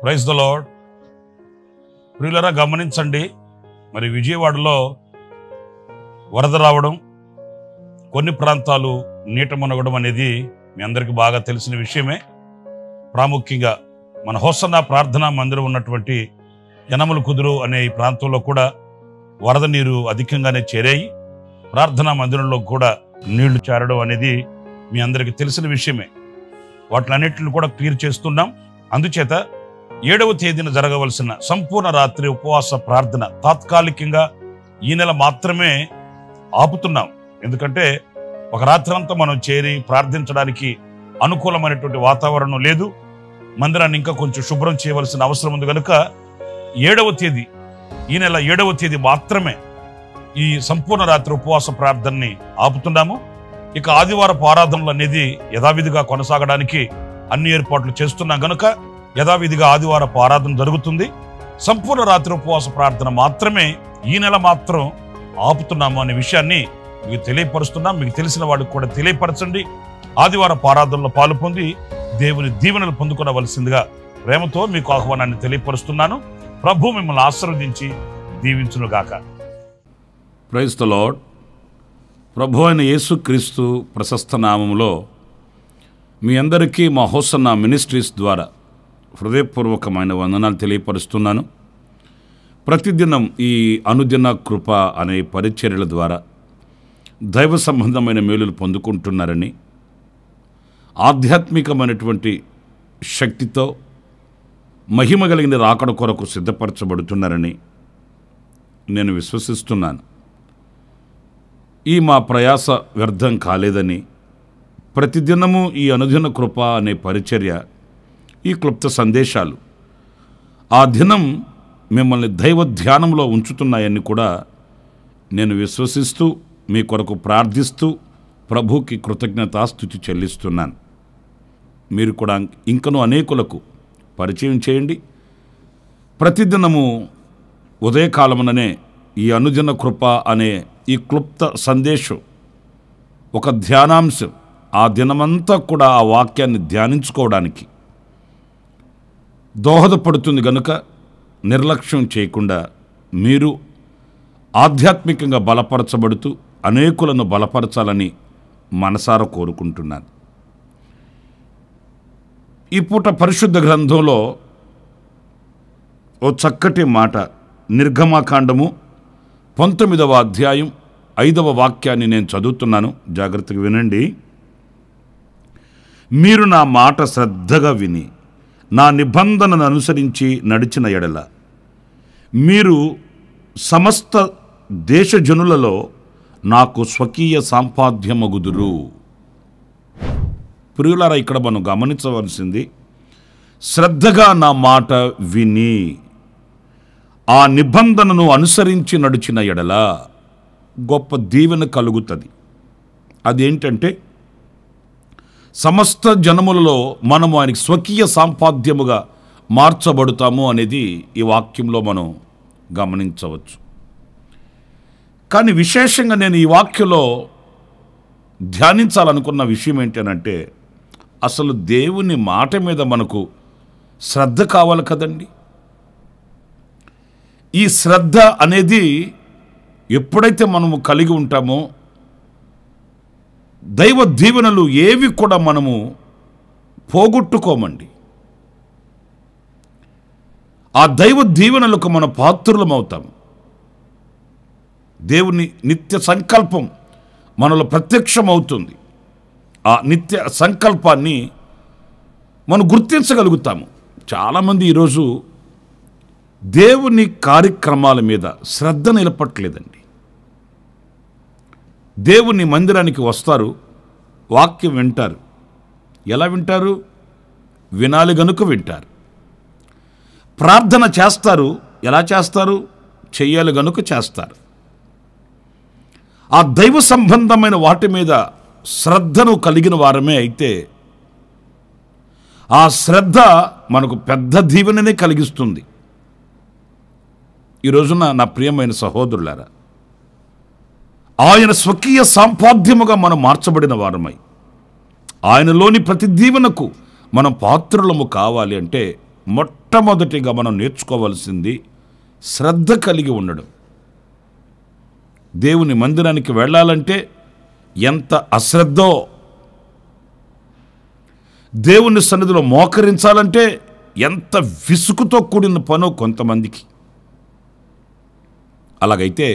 Praise the lord. ప్రియులారా, గమనించండి. మరి విజయవాడలో వరద రావడం, కొన్ని ప్రాంతాలు నీట మునగడం అనేది మీ అందరికీ బాగా తెలిసిన విషయమే. ప్రాముఖ్యంగా మన హోసన్న ప్రార్థనా మందిరం ఉన్నటువంటి యనమల కుదురు అనే ఈ ప్రాంతంలో కూడా వరద నీరు అధికంగానే చేరాయి. ప్రార్థనా మందిరంలో కూడా నీళ్లు చేరడం అనేది మీ అందరికీ తెలిసిన విషయమే. వాటిలన్నిటిని కూడా క్లియర్ చేస్తున్నాం. అందుచేత 7వ తేదీన జరగవలసిన సంపూర్ణ రాత్రి ఉపవాస ప్రార్థన తాత్కాలికంగా ఈ నెల మాత్రమే ఆపుతున్నాం. ఎందుకంటే ఒక రాత్రి అంతా మనం చేరి ప్రార్థించడానికి అనుకూలమైనటువంటి వాతావరణం లేదు. మందిరాన్ని ఇంకా కొంచెం శుభ్రం చేయవలసిన అవసరం ఉంది కనుక 7వ తేదీ, ఈ నెల 7వ తేదీ మాత్రమే ఈ సంపూర్ణ రాత్రి ఉపవాస ప్రార్థనని ఆపుతున్నాము. ఇక ఆదివారపు ఆరాధనలు అనేది యథావిధిగా కొనసాగడానికి అన్ని ఏర్పాట్లు చేస్తున్నాం కనుక యథావిధిగా ఆదివారపు ఆరాధన జరుగుతుంది. సంపూర్ణ రాత్రి ఉపవాస ప్రార్థన మాత్రమే ఈ నెల మాత్రం ఆపుతున్నాము అనే విషయాన్ని మీకు తెలియపరుస్తున్నాం. మీకు తెలిసిన వాళ్ళకి కూడా తెలియపరచండి. ఆదివారపు ఆరాధనలో పాలు పొంది దేవుని దీవెనలు పొందుకోవలసిందిగా ప్రేమతో మీకు ఆహ్వానాన్ని తెలియపరుస్తున్నాను. ప్రభు మిమ్మల్ని ఆశీర్వదించి దీవించునుగాక. Praise the lord. ప్రభు అయిన యేసుక్రీస్తు ప్రశస్త నామములో మీ అందరికీ మా హోసన్న మినిస్ట్రీస్ ద్వారా హృదయపూర్వకమైన వందనాలు తెలియపరుస్తున్నాను. ప్రతిదినం ఈ అనుదిన కృప అనే పరిచర్యల ద్వారా దైవ సంబంధమైన మేలులు పొందుకుంటున్నారని, ఆధ్యాత్మికమైనటువంటి శక్తితో మహిమ కలిగిన రాకడ కొరకు సిద్ధపరచబడుతున్నారని నేను విశ్వసిస్తున్నాను. ఈ మా ప్రయాస వ్యర్థం కాలేదని, ప్రతిదినము ఈ అనుదిన కృప అనే పరిచర్య, ఈ క్లుప్త సందేశాలు ఆ దినం మిమ్మల్ని దైవ ధ్యానంలో ఉంచుతున్నాయని కూడా నేను విశ్వసిస్తూ మీ కొరకు ప్రార్థిస్తూ ప్రభుకి కృతజ్ఞతాస్తుతి చెల్లిస్తున్నాను. మీరు కూడా ఇంకనూ అనేకులకు పరిచయం చేయండి. ప్రతిదినము ఉదయకాలముననే ఈ అనుదిన కృప అనే ఈ క్లుప్త సందేశం ఒక ధ్యానాంశం, ఆ దినమంతా కూడా ఆ వాక్యాన్ని ధ్యానించుకోవడానికి దోహదపడుతుంది గనుక నిర్లక్ష్యం చేయకుండా మీరు ఆధ్యాత్మికంగా బలపరచబడుతూ అనేకులను బలపరచాలని మనసారా కోరుకుంటున్నాను. ఈ పూట పరిశుద్ధ గ్రంథంలో ఓ చక్కటి మాట, నిర్గమకాండము 19వ అధ్యాయం 5వ వాక్యాన్ని నేను చదువుతున్నాను. జాగ్రత్తగా వినండి. మీరు నా మాట శ్రద్ధగా విని నా నిబంధనను అనుసరించి నడిచిన ఎడల మీరు సమస్త దేశజనులలో నాకు స్వకీయ సంపాద్యమగుదురు. ప్రియులారా, ఇక్కడ మనం గమనించవలసింది, శ్రద్ధగా నా మాట విని ఆ నిబంధనను అనుసరించి నడిచిన ఎడల గొప్ప దీవెన కలుగుతుంది. అదేంటంటే సమస్త జనములలో మనము ఆయనకి స్వకీయ సంపాద్యముగా మార్చబడుతాము అనేది ఈ వాక్యంలో మనం గమనించవచ్చు. కానీ విశేషంగా నేను ఈ వాక్యంలో ధ్యానించాలనుకున్న విషయం ఏంటంటే, అసలు దేవుని మాట మీద మనకు శ్రద్ధ కావాలి కదండి. ఈ శ్రద్ధ అనేది ఎప్పుడైతే మనము కలిగి ఉంటామో దైవ దీవెనలు ఏవి కూడా మనము పోగొట్టుకోమండి. ఆ దైవ దీవెనలకు మన పాత్రులమవుతాము. దేవుని నిత్య సంకల్పం మనలో ప్రత్యక్షమవుతుంది. ఆ నిత్య సంకల్పాన్ని మనం గుర్తించగలుగుతాము. చాలామంది ఈరోజు దేవుని కార్యక్రమాల మీద శ్రద్ధ నిలపట్లేదండి. దేవుని మందిరానికి వస్తారు, వాక్యం వింటారు. ఎలా వింటారు? వినాలి గనుక వింటారు. ప్రార్థన చేస్తారు. ఎలా చేస్తారు? చెయ్యాలి గనుక చేస్తారు. ఆ దైవ సంబంధమైన వాటి మీద శ్రద్ధను కలిగిన వారమే అయితే ఆ శ్రద్ధ మనకు పెద్ద దీవెననే కలిగిస్తుంది. ఈ రోజున నా ప్రియమైన సహోదరులారా, ఆయన స్వకీయ సంపాద్యముగా మనం మార్చబడిన వారమై ఆయనలోని ప్రతి దీవెనకు మనం పాత్రులము కావాలి అంటే మొట్టమొదటిగా మనం నేర్చుకోవాల్సింది శ్రద్ధ కలిగి ఉండడం. దేవుని మందిరానికి వెళ్ళాలంటే ఎంత అశ్రద్ధో, దేవుని సన్నిధిలో మోకరించాలంటే ఎంత విసుగుతో కూడిన పనో కొంతమందికి. అలాగైతే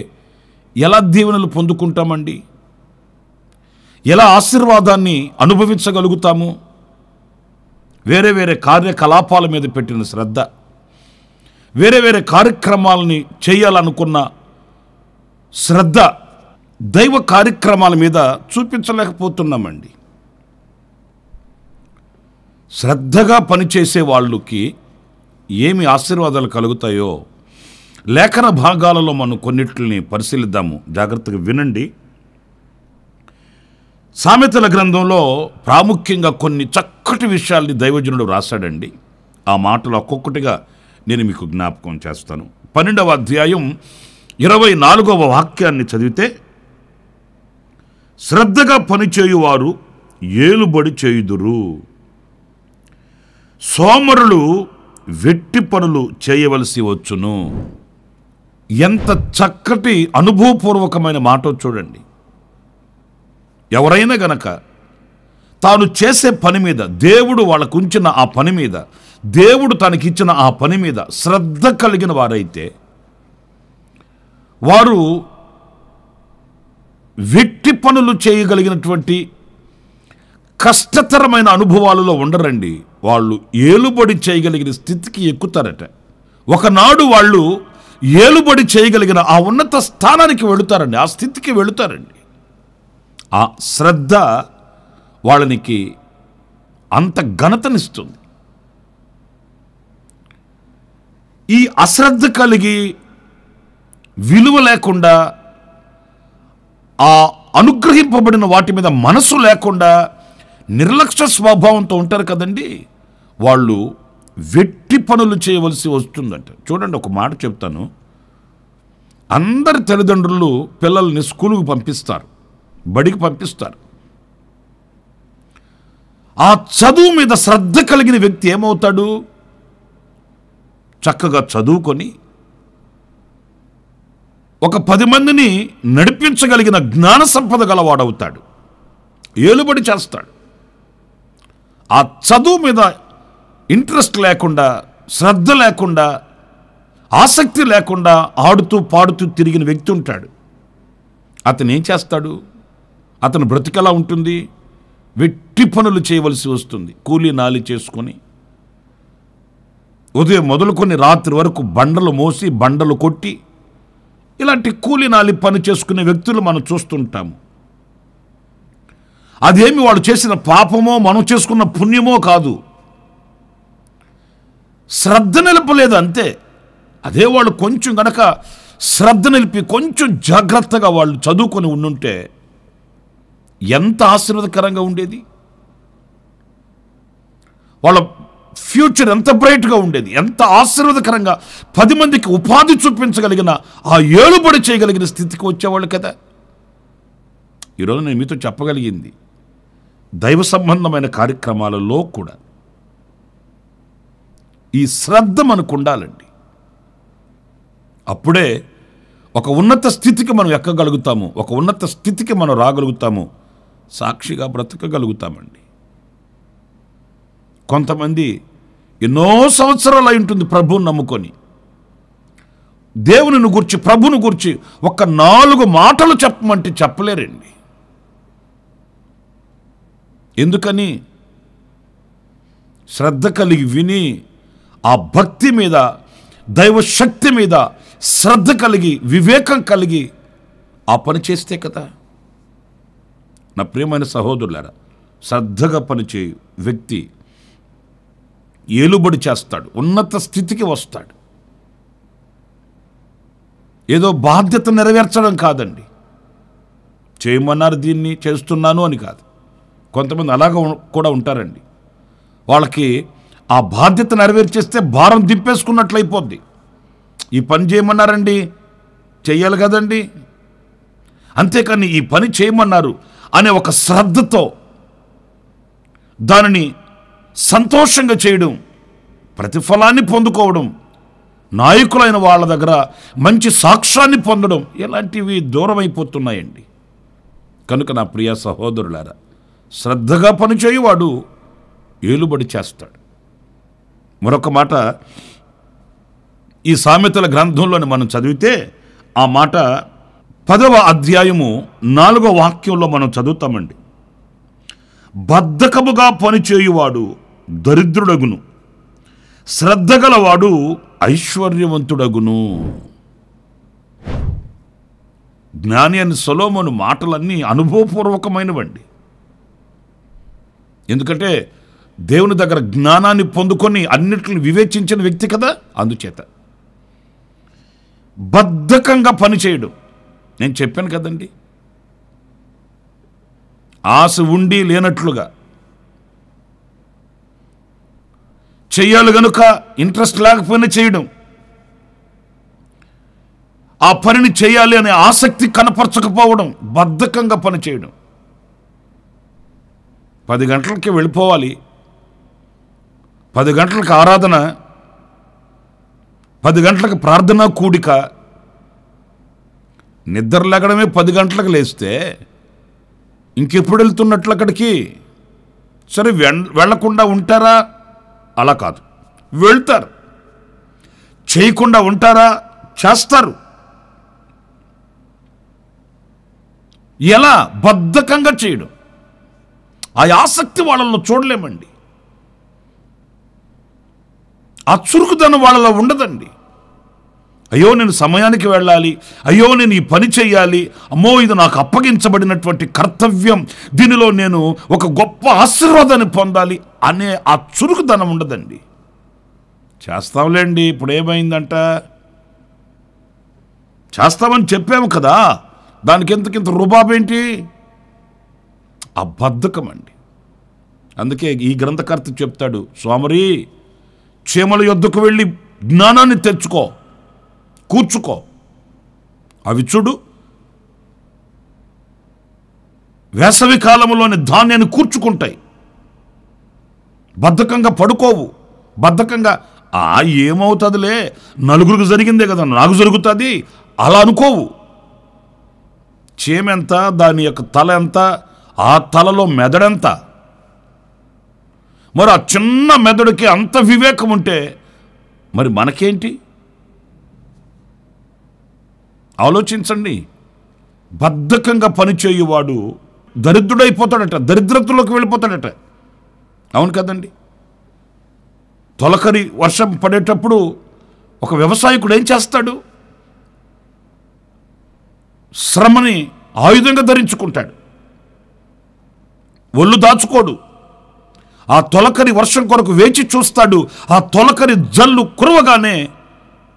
ఎలా దీవెనలు పొందుకుంటామండి? ఎలా ఆశీర్వాదాన్ని అనుభవించగలుగుతాము? వేరే వేరే కార్యకలాపాల మీద పెట్టిన శ్రద్ధ, వేరే వేరే కార్యక్రమాలని చేయాలనుకున్న శ్రద్ధ దైవ కార్యక్రమాల మీద చూపించలేకపోతున్నామండి. శ్రద్ధగా పనిచేసే వాళ్ళకి ఏమి ఆశీర్వాదాలు కలుగుతాయో లేఖన భాగాలలో మనం కొన్నిటిని పరిశీలిద్దాము. జాగ్రత్తగా వినండి. సామెతల గ్రంథంలో ప్రాముఖ్యంగా కొన్ని చక్కటి విషయాల్ని దైవజనుడు రాశాడండి. ఆ మాటలు ఒక్కొక్కటిగా నేను మీకు జ్ఞాపకం చేస్తాను. 12వ అధ్యాయం 24వ వాక్యాన్ని చదివితే, శ్రద్ధగా పనిచేయువారు ఏలుబడి చేయుదురు, సోమరులు వెట్టి పనులు చేయవలసి వచ్చును. ఎంత చక్కటి అనుభవపూర్వకమైన మాట చూడండి. ఎవరైనా గనక తాను చేసే పని మీద, దేవుడు వాళ్ళకు ఉంచిన ఆ పని మీద, దేవుడు తనకిచ్చిన ఆ పని మీద శ్రద్ధ కలిగిన వారైతే వారు వెట్టి పనులు చేయగలిగినటువంటి కష్టతరమైన అనుభవాలలో ఉండరండి. వాళ్ళు ఏలుబడి చేయగలిగిన స్థితికి ఎక్కుతారట. ఒకనాడు వాళ్ళు ఏలుబడి చేయగలిగిన ఆ ఉన్నత స్థానానికి వెళుతారండి, ఆ స్థితికి వెళుతారండి. ఆ శ్రద్ధ వాళ్ళనికి అంత ఘనతనిస్తుంది. ఈ అశ్రద్ధ కలిగి విలువ లేకుండా, ఆ అనుగ్రహింపబడిన వాటి మీద మనసు లేకుండా నిర్లక్ష్య స్వభావంతో ఉంటారు కదండి, వాళ్ళు వెట్టి పనులు చేయవలసి వస్తుందంట. చూడండి, ఒక మాట చెప్తాను. అందరి తల్లిదండ్రులు పిల్లల్ని స్కూలుకు పంపిస్తారు, బడికి పంపిస్తారు. ఆ చదువు మీద శ్రద్ధ కలిగిన వ్యక్తి ఏమవుతాడు? చక్కగా చదువుకొని ఒక 10 మందిని నడిపించగలిగిన జ్ఞాన సంపద గలవాడవుతాడు. ఏలుబడి చేస్తాడు. ఆ చదువు మీద ఇంట్రెస్ట్ లేకుండా, శ్రద్ధ లేకుండా, ఆసక్తి లేకుండా ఆడుతూ పాడుతూ తిరిగిన వ్యక్తి ఉంటాడు. అతను ఏం చేస్తాడు? అతను బ్రతికెలా ఉంటుంది? వెట్టి పనులు చేయవలసి వస్తుంది. కూలీ నాలి చేసుకొని ఉదయం మొదలుకొని రాత్రి వరకు బండలు మోసి, బండలు కొట్టి, ఇలాంటి కూలీ నాలి పని చేసుకునే వ్యక్తులు మనం చూస్తుంటాము. అదేమి వాడు చేసిన పాపమో మనం చేసుకున్న పుణ్యమో కాదు, శ్రద్ధ నిలపలేదు అంతే. అదే వాళ్ళు కొంచెం గనక శ్రద్ధ నిలిపి కొంచెం జాగ్రత్తగా వాళ్ళు చదువుకొని ఉండుంటే ఎంత ఆశీర్వాదకరంగా ఉండేది. వాళ్ళ ఫ్యూచర్ ఎంత బ్రైట్గా ఉండేది, ఎంత ఆశీర్వాదకరంగా 10 మందికి ఉపాధి చూపించగలిగిన, ఆ ఏలుబడి చేయగలిగిన స్థితికి వచ్చేవాళ్ళు కదా. ఈరోజు నేను మీతో చెప్పగలిగింది, దైవ సంబంధమైన కార్యక్రమాలలో కూడా ఈ శ్రద్ధ మనకు ఉండాలండి. అప్పుడే ఒక ఉన్నత స్థితికి మనం ఎక్కగలుగుతాము, ఒక ఉన్నత స్థితికి మనం రాగలుగుతాము, సాక్షిగా బ్రతకగలుగుతామండి. కొంతమంది ఎన్నో సంవత్సరాలు అయి ఉంటుంది ప్రభువుని నమ్ముకొని, దేవుని గురించి, ప్రభుని గురించి ఒక 4 మాటలు చెప్పమంటే చెప్పలేరండి. ఎందుకని? శ్రద్ధ కలిగి విని, ఆ భక్తి మీద, దైవ శక్తి మీద శ్రద్ధ కలిగి, వివేకం కలిగి ఆ పని చేస్తే కదా. నా ప్రియమైన సహోదరులారా, శ్రద్ధగా పనిచేయు వ్యక్తి ఏలుబడి చేస్తాడు, ఉన్నత స్థితికి వస్తాడు. ఏదో బాధ్యత నెరవేర్చడం కాదండి, చేయమన్నారు దీన్ని చేస్తున్నాను అని కాదు. కొంతమంది అలాగ కూడా ఉంటారండి. వాళ్ళకి ఆ బాధ్యత నెరవేర్చేస్తే భారం దింపేసుకున్నట్లయిపోద్ది. ఈ పని చేయమన్నారండి, చెయ్యాలి కదండి, అంతేకాని ఈ పని చేయమన్నారు అనే ఒక శ్రద్ధతో దానిని సంతోషంగా చేయడం, ప్రతిఫలాన్ని పొందుకోవడం, నాయకులైన వాళ్ళ దగ్గర మంచి సాక్ష్యాన్ని పొందడం, ఇలాంటివి దూరం అయిపోతున్నాయండి. కనుక నా ప్రియ సహోదరులారా, శ్రద్ధగా పనిచేయువాడు ఏలుబడి చేస్తాడు. మరొక మాట ఈ సామెతల గ్రంథంలోని మనం చదివితే ఆ మాట 10వ అధ్యాయము 4వ వాక్యంలో మనం చదువుతామండి. బద్ధకముగా పనిచేయువాడు దరిద్రుడగును, శ్రద్ధగలవాడు ఐశ్వర్యవంతుడగును. జ్ఞాని అని సొలొమోను మాటలన్నీ అనుభవపూర్వకమైనవండి. ఎందుకంటే దేవుని దగ్గర జ్ఞానాన్ని పొందుకొని అన్నిటిని వివేచించిన వ్యక్తి కదా. అందుచేత బద్ధకంగా పనిచేయడం, నేను చెప్పాను కదండి, ఆశ ఉండి లేనట్లుగా చెయ్యాలి గనుక ఇంట్రెస్ట్ లేకపోయినా చేయడం, ఆ పనిని చేయాలి అనే ఆసక్తి కనపరచకపోవడం, బద్ధకంగా పనిచేయడం. 10 గంటలకి వెళ్ళిపోవాలి, 10 గంటలకు ఆరాధన, 10 గంటలకు ప్రార్థన కూడిక, నిద్ర లేగడమే 10 గంటలకు లేస్తే ఇంకెప్పుడు వెళ్తున్నట్లు అక్కడికి? సరే, వెళ్లకుండా ఉంటారా? అలా కాదు, వెళ్తారు. చేయకుండా ఉంటారా? చేస్తారు. ఎలా? బద్ధకంగా చేయడం. ఆ ఆసక్తి వాళ్ళలో చూడలేమండి, ఆ చురుకుదనం వాళ్ళలో ఉండదండి. అయ్యో నేను సమయానికి వెళ్ళాలి, అయ్యో నేను ఈ పని చేయాలి, అమ్మో ఇది నాకు అప్పగించబడినటువంటి కర్తవ్యం, దీనిలో నేను ఒక గొప్ప ఆశీర్వాదాన్ని పొందాలి అనే ఆ చురుకుదనం ఉండదండి. చేస్తాంలేండి, ఇప్పుడు ఏమైందంట, చేస్తామని చెప్పాము కదా, దానికి ఎంతకింత రుబాబేంటి? ఆ బద్ధకం అండి. అందుకే ఈ గ్రంథకర్త చెప్తాడు, సోమరి చీమల యొద్దకు వెళ్ళి జ్ఞానాన్ని తెచ్చుకో, కూర్చుకో, అవి చూడు వేసవి కాలంలోని ధాన్యాన్ని కూర్చుకుంటాయి. బద్ధకంగా పడుకోవు, బద్ధకంగా ఏమవుతుందిలే, నలుగురికి జరిగిందే కదా నాకు జరుగుతుంది అలా అనుకోవు. చీమెంత, దాని యొక్క తల ఎంత, ఆ తలలో మెదడెంత, మరి ఆ చిన్న మెదడుకి అంత వివేకం ఉంటే మరి మనకేంటి? ఆలోచించండి. బద్ధకంగా పనిచేయువాడు దరిద్రుడైపోతాడట, దరిద్రతలోకి వెళ్ళిపోతాడట. అవును కదండి. తొలకరి వర్షం పడేటప్పుడు ఒక వ్యవసాయకుడు ఏం చేస్తాడు? శ్రమని ఆయుధంగా ధరించుకుంటాడు, ఒళ్ళు దాచుకోడు. ఆ తొలకరి వర్షం కొరకు వేచి చూస్తాడు. ఆ తొలకరి జల్లు కురవగానే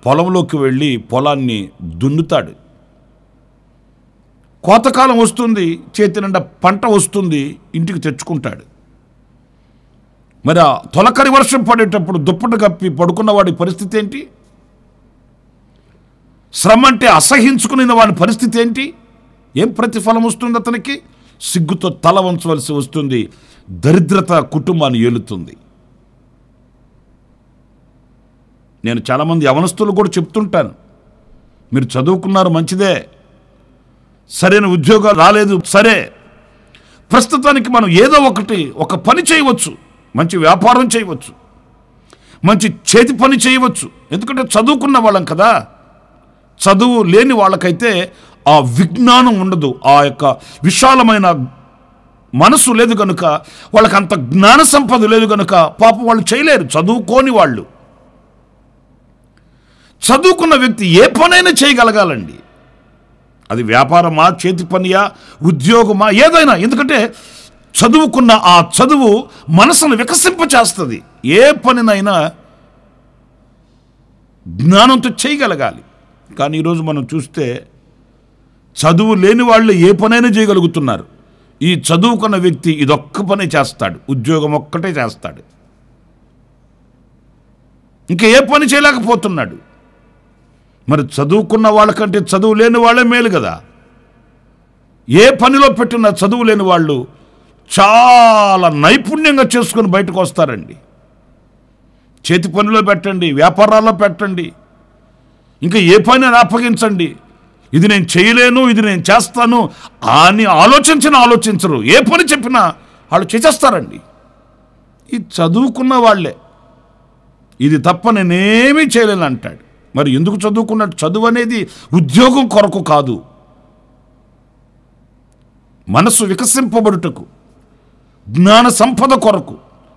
పొలంలోకి వెళ్ళి పొలాన్ని దున్నుతాడు. కోతకాలం వస్తుంది, చేతి నిండా పంట వస్తుంది, ఇంటికి తెచ్చుకుంటాడు. మరి ఆ తొలకరి వర్షం పడేటప్పుడు దుప్పటి కప్పి పడుకున్న వాడి పరిస్థితి ఏంటి? శ్రమ అంటే అసహించుకునే వాడి పరిస్థితి ఏంటి? ఏం ప్రతిఫలం వస్తుంది అతనికి? సిగ్గుతో తల వంచవలసి వస్తుంది. దరిద్రత కుటుంబాన్ని ఏలుతుంది. నేను చాలామంది యవనస్తులు కూడా చెప్తుంటాను, మీరు చదువుకున్నారు మంచిదే, సరైన ఉద్యోగాలు రాలేదు సరే, ప్రస్తుతానికి మనం ఏదో ఒక పని చేయవచ్చు, మంచి వ్యాపారం చేయవచ్చు, మంచి చేతి పని చేయవచ్చు. ఎందుకంటే చదువుకున్న వాళ్ళం కదా. చదువు లేని వాళ్ళకైతే ఆ విజ్ఞానం ఉండదు, ఆ యొక్క విశాలమైన మనసు లేదు కనుక, వాళ్ళకి అంత జ్ఞాన సంపద లేదు కనుక పాపం వాళ్ళు చేయలేరు. చదువుకోని వాళ్ళు. చదువుకున్న వ్యక్తి ఏ పనైనా చేయగలగాలండి. అది వ్యాపారమా, చేతి పనియా, ఉద్యోగమా, ఏదైనా. ఎందుకంటే చదువుకున్న ఆ చదువు మనసును వికసింపచేస్తుంది. ఏ పనినైనా జ్ఞానంతో చేయగలగాలి. కానీ ఈరోజు మనం చూస్తే చదువు లేని వాళ్ళు ఏ పనైనా చేయగలుగుతున్నారు. ఈ చదువుకున్న వ్యక్తి ఇదొక్క పనే చేస్తాడు, ఉద్యోగం ఒక్కటే చేస్తాడు, ఇంకా ఏ పని చేయలేకపోతున్నాడు. మరి చదువుకున్న వాళ్ళకంటే చదువు లేని వాళ్ళే మేలు కదా. ఏ పనిలో పెట్టిన చదువు లేని వాళ్ళు చాలా నైపుణ్యంగా చేసుకుని బయటకు వస్తారండి. చేతి పనిలో పెట్టండి, వ్యాపారాల్లో పెట్టండి, ఇంకా ఏ పని అప్పగించండి, ఇది నేను చేయలేను, ఇది నేను చేస్తాను అని ఆలోచించరు. ఏ పని చెప్పినా వాళ్ళు చేసేస్తారండి. ఈ చదువుకున్న వాళ్ళే ఇది తప్ప నేనేమీ చేయలేను అంటాడు. మరి ఎందుకు చదువుకున్నాడు? చదువు అనేది ఉద్యోగం కొరకు కాదు, మనసు వికసింపబడుటకు, జ్ఞాన సంపద కొరకు.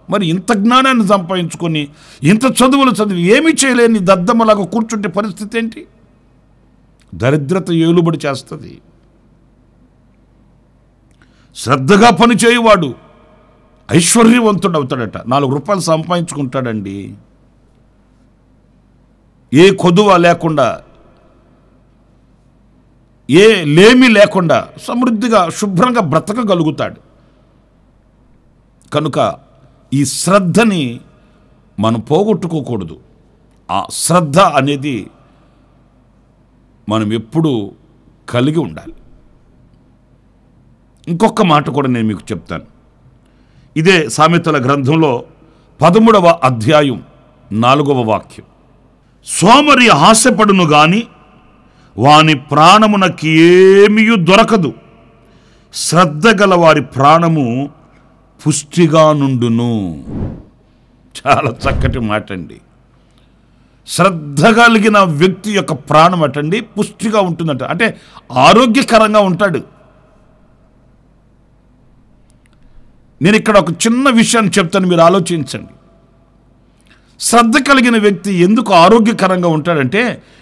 మరి ఇంత జ్ఞానాన్ని సంపాదించుకొని ఇంత చదువులు చదివి ఏమీ చేయలేని దద్దమ్మలాగా కూర్చుంటే పరిస్థితి ఏంటి? దరిద్రత ఏలుబడి చేస్తుంది. శ్రద్ధగా పని చేయువాడు ఐశ్వర్యవంతుడు అవుతాడట. 4 రూపాయలు సంపాదించుకుంటాడండి. ఏ కొదువ లేకుండా, ఏ లేమి లేకుండా సమృద్ధిగా శుభ్రంగా బ్రతకగలుగుతాడు. కనుక ఈ శ్రద్ధని మనం పోగొట్టుకోకూడదు. ఆ శ్రద్ధ అనేది మనం ఎప్పుడూ కలిగి ఉండాలి. ఇంకొక మాట కూడా నేను మీకు చెప్తాను. ఇదే సామెతల గ్రంథంలో 13వ అధ్యాయం 4వ వాక్యం. సోమరి ఆశపడును గాని వాని ప్రాణమునకి ఏమీ దొరకదు, శ్రద్ధ గల వారి ప్రాణము పుష్టిగా నుండును. చాలా చక్కటి మాట అండి. శ్రద్ధ కలిగిన వ్యక్తి యొక్క ప్రాణం అటండి పుష్టిగా ఉంటుందంట, అంటే ఆరోగ్యకరంగా ఉంటాడు. నేను ఇక్కడ ఒక చిన్న విషయాన్ని చెప్తాను, మీరు ఆలోచించండి. శ్రద్ధ కలిగిన వ్యక్తి ఎందుకు ఆరోగ్యకరంగా ఉంటాడంటే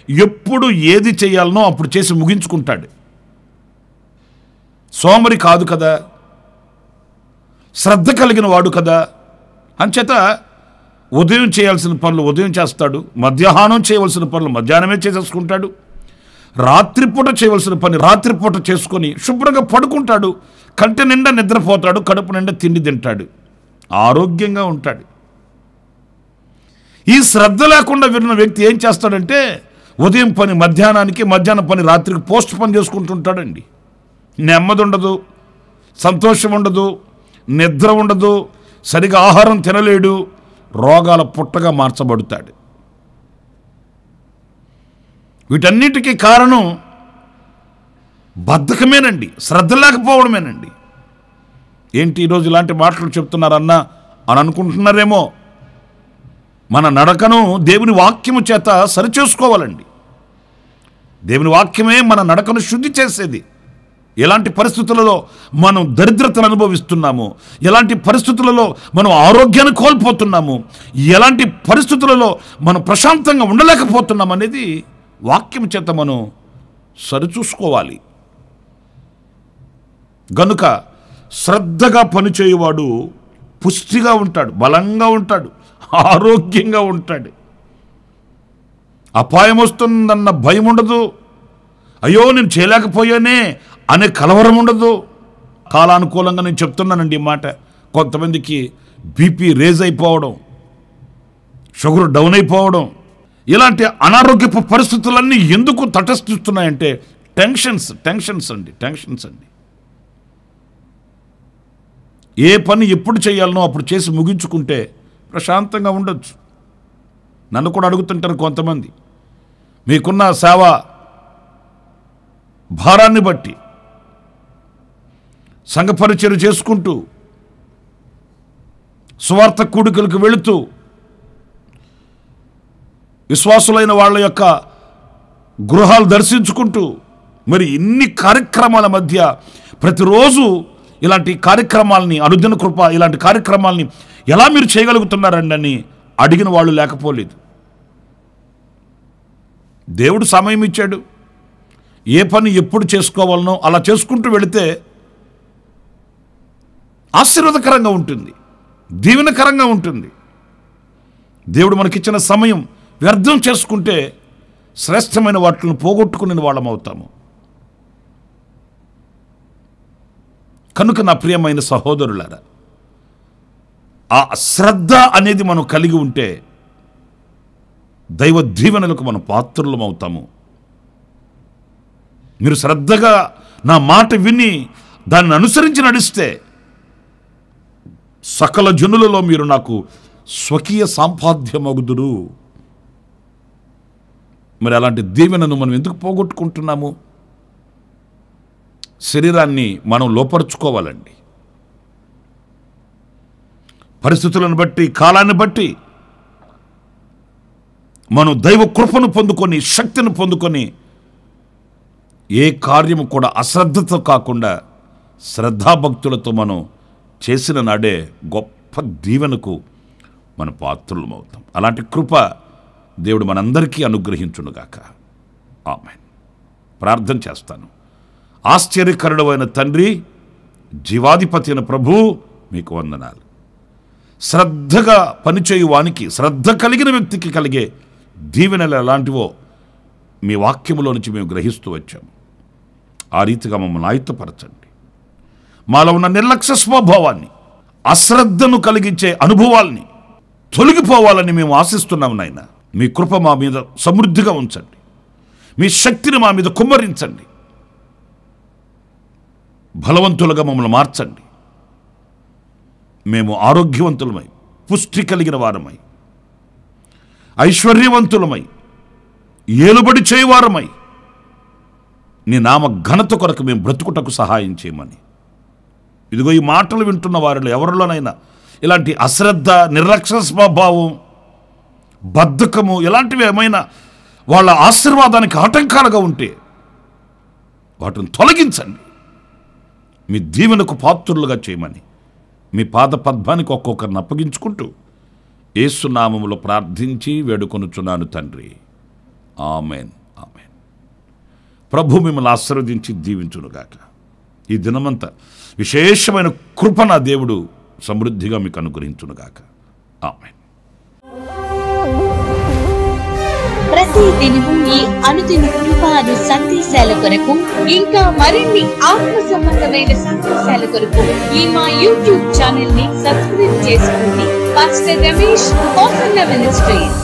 ఎప్పుడు ఏది చేయాలనో అప్పుడు చేసి ముగించుకుంటాడు. సోమరి కాదు కదా, శ్రద్ధ కలిగిన వాడు కదా. అంచేత ఉదయం చేయాల్సిన పనులు ఉదయం చేస్తాడు, మధ్యాహ్నం చేయవలసిన పనులు మధ్యాహ్నమే చేసేసుకుంటాడు, రాత్రిపూట చేయవలసిన పని రాత్రిపూట చేసుకొని శుభ్రంగా పడుకుంటాడు, కంటి నిండా నిద్రపోతాడు, కడుపు నిండా తిండి తింటాడు, ఆరోగ్యంగా ఉంటాడు. ఈ శ్రద్ధ లేకుండా విన్న వ్యక్తి ఏం చేస్తాడంటే ఉదయం పని మధ్యాహ్నానికి, మధ్యాహ్నం పని రాత్రికి పోస్ట్ పని చేసుకుంటుంటాడండి. నెమ్మది ఉండదు, సంతోషం ఉండదు, నిద్ర ఉండదు, సరిగా ఆహారం తినలేడు, రోగాల పుట్టగా మార్చబడతాడు. వీటన్నిటికీ కారణం బద్ధకమేనండి, శ్రద్ధ లేకపోవడమేనండి. ఏంటి ఈరోజు ఇలాంటి మాటలు చెప్తున్నారన్నా అని అనుకుంటున్నారేమో. మన నడకను దేవుని వాక్యము చేత సరిచేసుకోవాలండి. దేవుని వాక్యమే మన నడకను శుద్ధి చేసేది. ఎలాంటి పరిస్థితులలో మనం దరిద్రతను అనుభవిస్తున్నాము, ఎలాంటి పరిస్థితులలో మనం ఆరోగ్యాన్ని కోల్పోతున్నాము, ఎలాంటి పరిస్థితులలో మనం ప్రశాంతంగా ఉండలేకపోతున్నాం అనేది వాక్యం చేత మనం సరిచూసుకోవాలి. గనుక శ్రద్ధగా పనిచేయువాడు పుష్టిగా ఉంటాడు, బలంగా ఉంటాడు, ఆరోగ్యంగా ఉంటాడు. అపాయం వస్తుందన్న భయం ఉండదు, అయ్యో నేను చేయలేకపోయానే అనే కలవరం ఉండదు. కాలానుకూలంగా నేను చెప్తున్నానండి ఈ మాట. కొంతమందికి బీపీ రేజ్ అయిపోవడం, షుగర్ డౌన్ అయిపోవడం, ఇలాంటి అనారోగ్యపు పరిస్థితులన్నీ ఎందుకు తటస్థిస్తున్నాయంటే టెన్షన్స్ అండి. ఏ పని ఎప్పుడు చేయాలనో అప్పుడు చేసి ముగించుకుంటే ప్రశాంతంగా ఉండొచ్చు. నన్ను కూడా అడుగుతుంటారు కొంతమంది, మీకున్న సేవ భారాన్ని బట్టి సంఘ పరిచర్య చేసుకుంటూ, సువార్త కూడికలకు వెళుతూ, విశ్వాసులైన వాళ్ళ యొక్క గృహాలు దర్శించుకుంటూ, మరి ఇన్ని కార్యక్రమాల మధ్య ప్రతిరోజు ఇలాంటి కార్యక్రమాలని, అనుదిన కృప ఇలాంటి కార్యక్రమాలని ఎలా మీరు చేయగలుగుతున్నారండి అని అడిగిన వాళ్ళు లేకపోలేదు. దేవుడు సమయం ఇచ్చాడు, ఏ పని ఎప్పుడు చేసుకోవాలనో అలా చేసుకుంటూ వెళితే ఆశీర్వాదకరంగా ఉంటుంది, దీవెనకరంగా ఉంటుంది. దేవుడు మనకిచ్చిన సమయం వ్యర్థం చేసుకుంటే శ్రేష్టమైన వాటిని పోగొట్టుకునే వాళ్ళం అవుతాము. కనుక నా ప్రియమైన సహోదరులారా, ఆ శ్రద్ధ అనేది మనం కలిగి ఉంటే దైవ దీవెనలకు మనం పాత్రులం అవుతాము. మీరు శ్రద్ధగా నా మాట విని దాన్ని అనుసరించి నడిస్తే సకల జనులలో మీరు నాకు స్వకీయ సాంపాద్యమగుదురు. మరి అలాంటి దీవెనను మనం ఎందుకు పోగొట్టుకుంటున్నాము? శరీరాన్ని మనం లోపరుచుకోవాలండి. పరిస్థితులను బట్టి, కాలాన్ని బట్టి మనం దైవ కృపను పొందుకొని, శక్తిని పొందుకొని ఏ కార్యము కూడా అశ్రద్ధతో కాకుండా శ్రద్ధాభక్తులతో మనం చేసిన నాడే గొప్ప దీవెనకు మన పాత్రులం అవుతాం. అలాంటి కృప దేవుడు మనందరికీ అనుగ్రహించునుగాక. ఆమేన్. ప్రార్థన చేస్తాను. ఆశ్చర్యకరుడు అయిన తండ్రి, జీవాధిపతి అయిన ప్రభు, మీకు వందనాలు. శ్రద్ధగా పనిచేయు వానికి, శ్రద్ధ కలిగిన వ్యక్తికి కలిగే దీవెనలు ఎలాంటివో మీ వాక్యములో నుంచి మేము గ్రహిస్తూ వచ్చాము. ఆ రీతిగా మమ్మల్ని ఆయుత్తపరచండి. మాలో ఉన్న నిర్లక్ష్య స్వభావాన్ని, అశ్రద్ధను కలిగించే అనుభవాల్ని తొలగిపోవాలని మేము ఆశిస్తున్నాము నాయన. మీ కృప మా మీద సమృద్ధిగా ఉంచండి. మీ శక్తిని మా మీద కుమ్మరించండి. బలవంతులుగా మమ్మల్ని మార్చండి. మేము ఆరోగ్యవంతులమై, పుష్టి కలిగిన వారమై, ఐశ్వర్యవంతులమై, ఏలుబడి చేయవారమై నీ నామ ఘనత కొరకు మేము బ్రతుకుటకు సహాయం చేయమని. ఇదిగో ఈ మాటలు వింటున్న వారిలో ఎవరిలోనైనా ఇలాంటి అశ్రద్ధ, నిర్లక్ష్య స్వభావం, బద్ధకము ఇలాంటివి ఏమైనా వాళ్ళ ఆశీర్వాదానికి ఆటంకాలుగా ఉంటే వాటిని తొలగించండి. మీ దీవెనకు పాత్రులుగా చేయమని మీ పాద పద్మానికి ఒక్కొక్కరిని అప్పగించుకుంటూ యేసు నామములో ప్రార్థించి వేడుకొనుచున్నాను తండ్రి. Amen, amen. ప్రభు మిమ్మల్ని ఆశీర్వదించి దీవించునుగాక. ఈ దినమంతా విశేషమైన కృప నా దేవుడు సమృద్ధిగా మీకు అనుగ్రహించునుగాక. ఆమెన్. ప్రతి దినము ఈ అనుదిన కృపాను సందేశాల కొరకు, ఇంకా మరిన్ని ఆత్మ సంబంధమైన సందేశాల కొరకు ఈ మా యూట్యూబ్ ఛానల్ ని సబ్స్క్రైబ్ చేసుకోండి. Pastor Ramesh, Kosanna ministries.